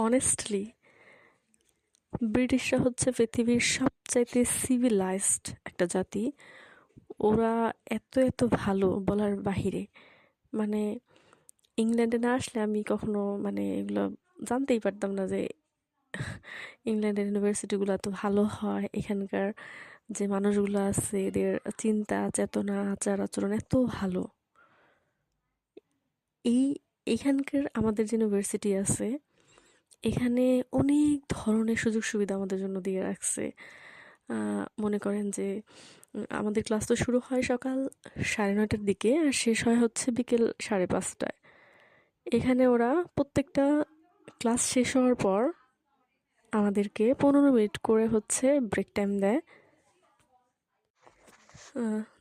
Honestly ব্রিটিশরা হচ্ছে পৃথিবীর সবচাইতে সিভিলাইজড একটা জাতি। ওরা এত এত ভালো বলার বাহিরে। মানে ইংল্যান্ডে না আসলে আমি কখনো মানে এগুলো জানতেই পারতাম না যে ইংল্যান্ডের ইউনিভার্সিটিগুলো এত ভালো হয়। এখানকার যে মানুষগুলো আছে এদের চিন্তা চেতনা আচার আচরণ এত ভালো। এই এখানকার আমাদের যে ইউনিভার্সিটি আছে এখানে অনেক ধরনের সুযোগ সুবিধা আমাদের জন্য দিয়ে রাখছে। মনে করেন যে আমাদের ক্লাস তো শুরু হয় সকাল 9:30টার দিকে আর শেষ হয় হচ্ছে বিকেল 5:30টায়। এখানে ওরা প্রত্যেকটা ক্লাস শেষ হওয়ার পর আমাদেরকে 15 মিনিট করে হচ্ছে ব্রেক টাইম দেয়,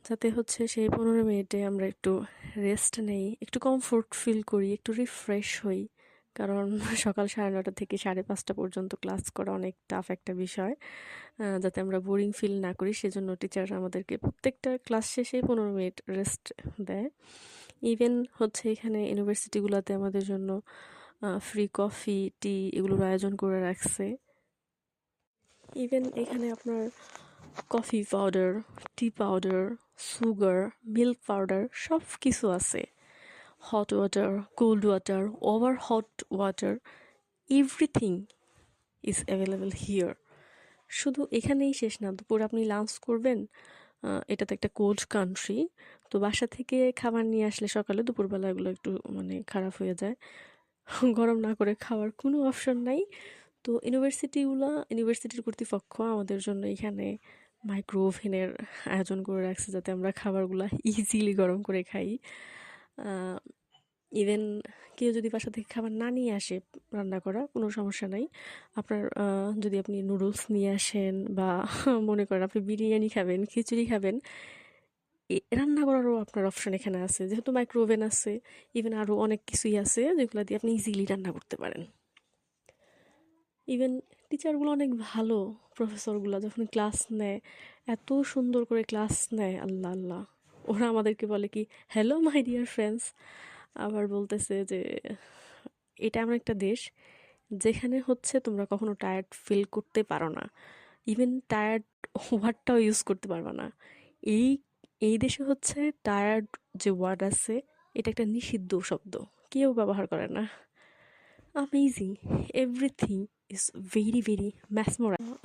যাতে হচ্ছে সেই 15 মিনিটে আমরা একটু রেস্ট নেই, একটু কমফোর্ট ফিল করি, একটু রিফ্রেশ হই। কারণ সকাল 9:30 থেকে 5:30 পর্যন্ত ক্লাস করা অনেক টাফ একটা বিষয়। যাতে আমরা বোরিং ফিল না করি সেজন্য টিচাররা আমাদেরকে প্রত্যেকটা ক্লাস শেষেই 15 মিনিট রেস্ট দেয়। ইভেন হচ্ছে এখানে ইউনিভার্সিটিগুলোতে আমাদের জন্য ফ্রি কফি টি এগুলোর আয়োজন করে রাখছে। ইভেন এখানে আপনার কফি পাউডার, টি পাউডার, সুগার, মিল্ক পাউডার সব কিছু আছে। Hot water, cold water, over hot water, everything is available here. শুধু এখানেই শেষ না, দুপুরে আপনি লাঞ্চ করবেন, এটা তো একটা কোল্ড কান্ট্রি, তো বাসা থেকে খাবার নিয়ে আসলে সকালে দুপুরবেলা এগুলো একটু মানে খারাপ হয়ে যায়। গরম না করে খাওয়ার কোনো অপশন নাই। তো ইউনিভার্সিটির কর্তৃপক্ষ আমাদের জন্য এখানে মাইক্রো ওভেনের আয়োজন করে রাখছে যাতে আমরা খাবারগুলো ইজিলি গরম করে খাই। ইভেন কেউ যদি বাসা থেকে খাবার না নিয়ে আসে রান্না করা, কোনো সমস্যা নাই। আপনার যদি আপনি নুডলস নিয়ে আসেন বা মনে করেন আপনি বিরিয়ানি খাবেন, খিচুড়ি খাবেন, রান্না করারও আপনার অপশন এখানে আছে, যেহেতু মাইক্রো ওভেন আছে। ইভেন আরও অনেক কিছুই আছে যেগুলো দিয়ে আপনি ইজিলি রান্না করতে পারেন। ইভেন টিচারগুলো অনেক ভালো। প্রফেসরগুলো যখন ক্লাস নেয় এত সুন্দর করে ক্লাস নেয়, আল্লাহ আল্লাহ। ওরা আমাদেরকে বলে কি, হ্যালো মাই ডিয়ার ফ্রেন্ডস। আবার বলতেছে যে এটা এমন একটা দেশ যেখানে হচ্ছে তোমরা কখনো টায়ার্ড ফিল করতে পারো না। ইভেন টায়ার্ড ওয়ার্ডটাও ইউজ করতে পারবা না। এই এই দেশে হচ্ছে টায়ার্ড যে ওয়ার্ড আছে এটা একটা নিষিদ্ধ শব্দ, কেউ ব্যবহার করে না। Amazing. Everything is very, very mesmerizing.